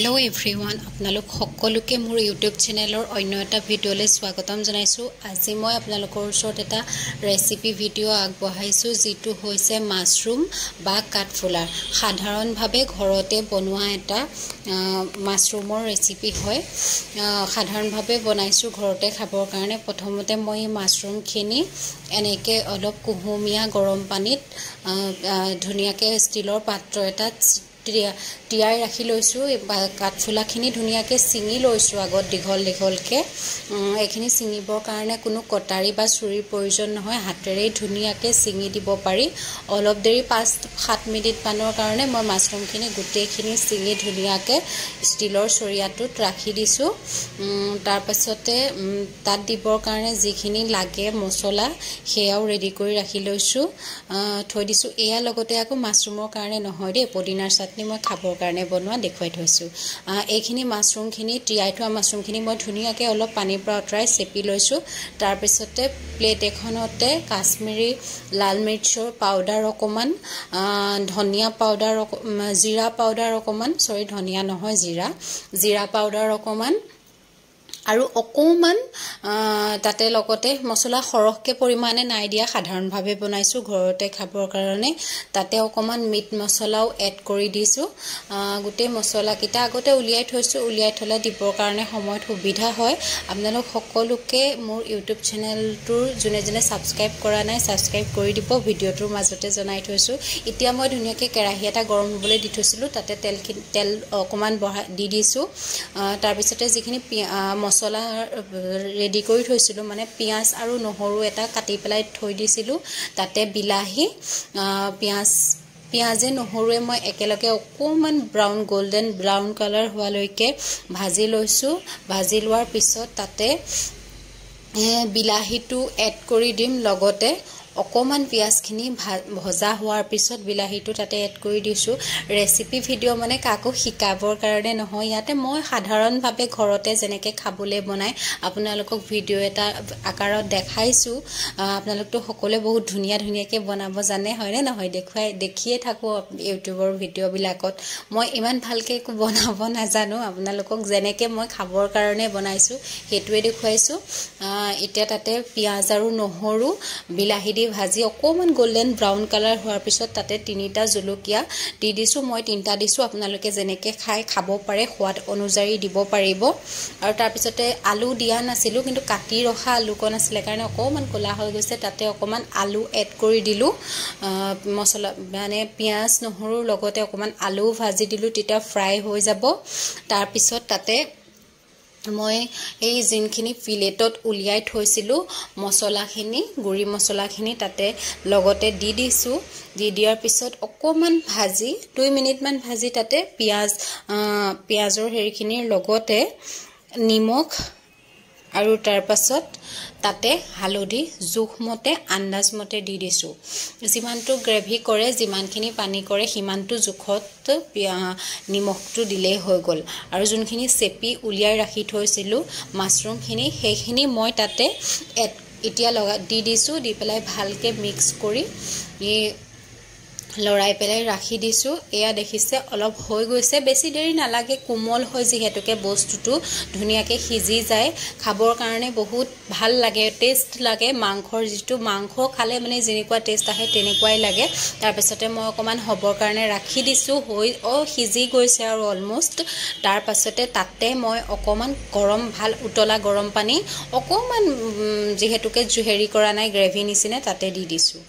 Hello everyone आपनालोक সকলোকে মোৰ YouTube চেনেলৰ অন্য এটা ভিডিঅ'লৈ স্বাগতম জনাইছো। আজি মই আপোনালোকৰ ওচৰত এটা ৰেচিপি ভিডিঅ' আগবঢ়াইছো যেটো হৈছে মাছৰুম বা কাঠফুলা। সাধাৰণভাৱে ঘৰতে বনোৱা এটা মাছৰুমৰ ৰেচিপি হয়। সাধাৰণভাৱে বনাইছো ঘৰতে খাবৰ কাৰণে। প্ৰথমতে মই মাছৰুমখিনি এনেকৈ অলপ কুহুমীয়া গৰম পানীত ধুনীয়াকৈ ষ্টিলৰ পাত্ৰ এটাত তিয়াই ৰাখি লৈছো। কাঠফুলাখিনি ধুনীয়াকৈ চিঙি লৈছো আগত দীঘল দীঘলকৈ। এইখিনি চিঙিবৰ কাৰণে কোনো কটাৰী বা ছুৰীৰ প্ৰয়োজন নহয়, হাতেৰেই ধুনীয়াকৈ চিঙি দিব পাৰি। অলপ দেৰি 5-7 মিনিট মানৰ কাৰণে মই মাছৰুমখিনি গোটেইখিনি চিঙি ধুনীয়াকৈ ষ্টিলৰ চৰিয়াটোত ৰাখি দিছো। তাৰ পাছতে তাত দিবৰ কাৰণে যিখিনি লাগে মছলা সেয়াও ৰেডি কৰি ৰাখি লৈছো, থৈ দিছো। এয়া লগতে আকৌ মাছৰুমৰ কাৰণে নহয় দেই, পদিনাৰ চাটনি মই খাবৰ কাৰণে বনোৱা দেখুৱাই থৈছো। এইখিনি মাছৰুমখিনি তিয়াই থোৱা মাছৰুমখিনি মই ধুনীয়াকৈ অলপ পানীৰ পৰা আঁতৰাই চেপি লৈছো। তাৰ পিছতে প্লেট এখনতে কাশ্মীৰী লাল মিৰ্চৰ পাউডাৰ অকমান, ধনিয়া পাউডাৰ, জিৰা পাউডাৰ অকমান, সৰি ধনিয়া নহয় জিৰা পাউডাৰ অকমান আৰু অকমান তাতে লগতে মছলা সৰহকৈ পৰিমাণে নাই দিয়া, সাধাৰণভাৱে বনাইছো ঘৰতে খাবৰ কাৰণে। তাতে অকমান মিট মছলাও এড কৰি দিছো। গোটেই মছলাকেইটা আগতে উলিয়াই থৈছো, উলিয়াই থলে দিবৰ কাৰণে সময়ত সুবিধা হয়। আপোনালোক সকলোকে মোৰ ইউটিউব চেনেলটোৰ যোনে যোনে ছাবস্ক্ৰাইব কৰা নাই ছাবস্ক্ৰাইব কৰি দিব, ভিডিঅ'টোৰ মাজতে জনাই থৈছো। এতিয়া মই ধুনীয়াকৈ কেৰাহী এটা গৰম হ'বলৈ দি থৈছিলো, তাতে তেল অকমান দি দিছো। তাৰ পিছতে যিখিনি মছলা ৰেডি কৰি থৈছিলো, মানে পিঁয়াজ আৰু নহৰু এটা কাটি পেলাই থৈ দিছিলো, তাতে বিলাহী, পিঁয়াজে নহৰুৱে মই একেলগে অকমান গোল্ডেন ব্ৰাউন কালাৰ হোৱালৈকে ভাজি লৈছো। ভাজি লোৱাৰ পিছত তাতে বিলাহীটো এড কৰি দিম। লগতে অকমান পিঁয়াজখিনি ভজা হোৱাৰ পিছত বিলাহীটো তাতে এড কৰি দিছো। ৰেচিপি ভিডিঅ' মানে কাকো শিকাবৰ কাৰণে নহয়, ইয়াতে মই সাধাৰণভাৱে ঘৰতে যেনেকৈ খাবলৈ বনাই আপোনালোকক ভিডিঅ' এটা আকাৰত দেখাইছো। আপোনালোকতো সকলোৱে বহুত ধুনীয়াকৈ বনাব জানে, হয়নে নহয়? দেখিয়ে থাকোঁ ইউটিউবৰ ভিডিঅ'বিলাকত। মই ইমান ভালকৈ একো বনাব নাজানো, আপোনালোকক যেনেকৈ মই খাবৰ কাৰণে বনাইছো সেইটোৱে দেখুৱাইছো। এতিয়া তাতে পিঁয়াজ আৰু নহৰু বিলাহী দি ভাজি অকমান গোল্ডেন ব্ৰাউন কালাৰ হোৱাৰ পিছত তাতে 3টা জলকীয়া দি দিছো। মই 3টা দিছো, আপোনালোকে যেনেকৈ খাব পাৰে সোৱাদ অনুযায়ী দিব পাৰিব। আৰু তাৰ পিছতে আলু দিয়া নাছিলো, কিন্তু কাটি ৰখা আলুকণ আছিলে কাৰণে অকমান ক'লা হৈ গৈছে, তাতে অকমান আলু এড কৰি দিলো। মছলা মানে পিঁয়াজ নহৰুৰ লগতে অকমান আলু ভাজি দিলো, তেতিয়া ফ্ৰাই হৈ যাব। তাৰ পিছত তাতে মই এই যিনখিনি প্লেটত উলিয়াই থৈছিলো মছলাখিনি, গুড়ি মছলাখিনি তাতে লগতে দি দিছো। দি দিয়াৰ পিছত অকমান ভাজি 2 মিনিটমান ভাজি তাতে পিঁয়াজৰ হেৰিখিনিৰ লগতে নিমখ আৰু তাৰ পাছত তাতে হালধি জোখমতে আন্দাজমতে দি দিছো। যিমানটো গ্ৰেভি কৰে, যিমানখিনি পানী কৰে সিমানটো জোখত নিমখটো দিলেই হৈ গ'ল। আৰু যোনখিনি চেপি উলিয়াই ৰাখি থৈছিলো মাছৰুমখিনি, সেইখিনি মই তাতে এতিয়া দি দিছো। দি পেলাই ভালকৈ মিক্স কৰি লৰাই পেলাই ৰাখি দিছো। এয়া দেখিছে অলপ হৈ গৈছে, বেছি দেৰি নালাগে, কোমল হয় যিহেতুকে বস্তুটো ধুনীয়াকৈ সিজি যায়। খাবৰ কাৰণে বহুত ভাল লাগে, টেষ্ট লাগে। মাংসৰ যিটো মাংস খালে মানে যেনেকুৱা টেষ্ট আহে তেনেকুৱাই লাগে। তাৰপিছতে মই অকমান হ'বৰ কাৰণে ৰাখি দিছো, সিজি গৈছে আৰু অলমষ্ট। তাৰ পাছতে তাতে মই অকমান ভাল উতলা গৰম পানী অকমান যিহেতুকে হেৰি কৰা নাই গ্ৰেভি নিচিনা, তাতে দি দিছো।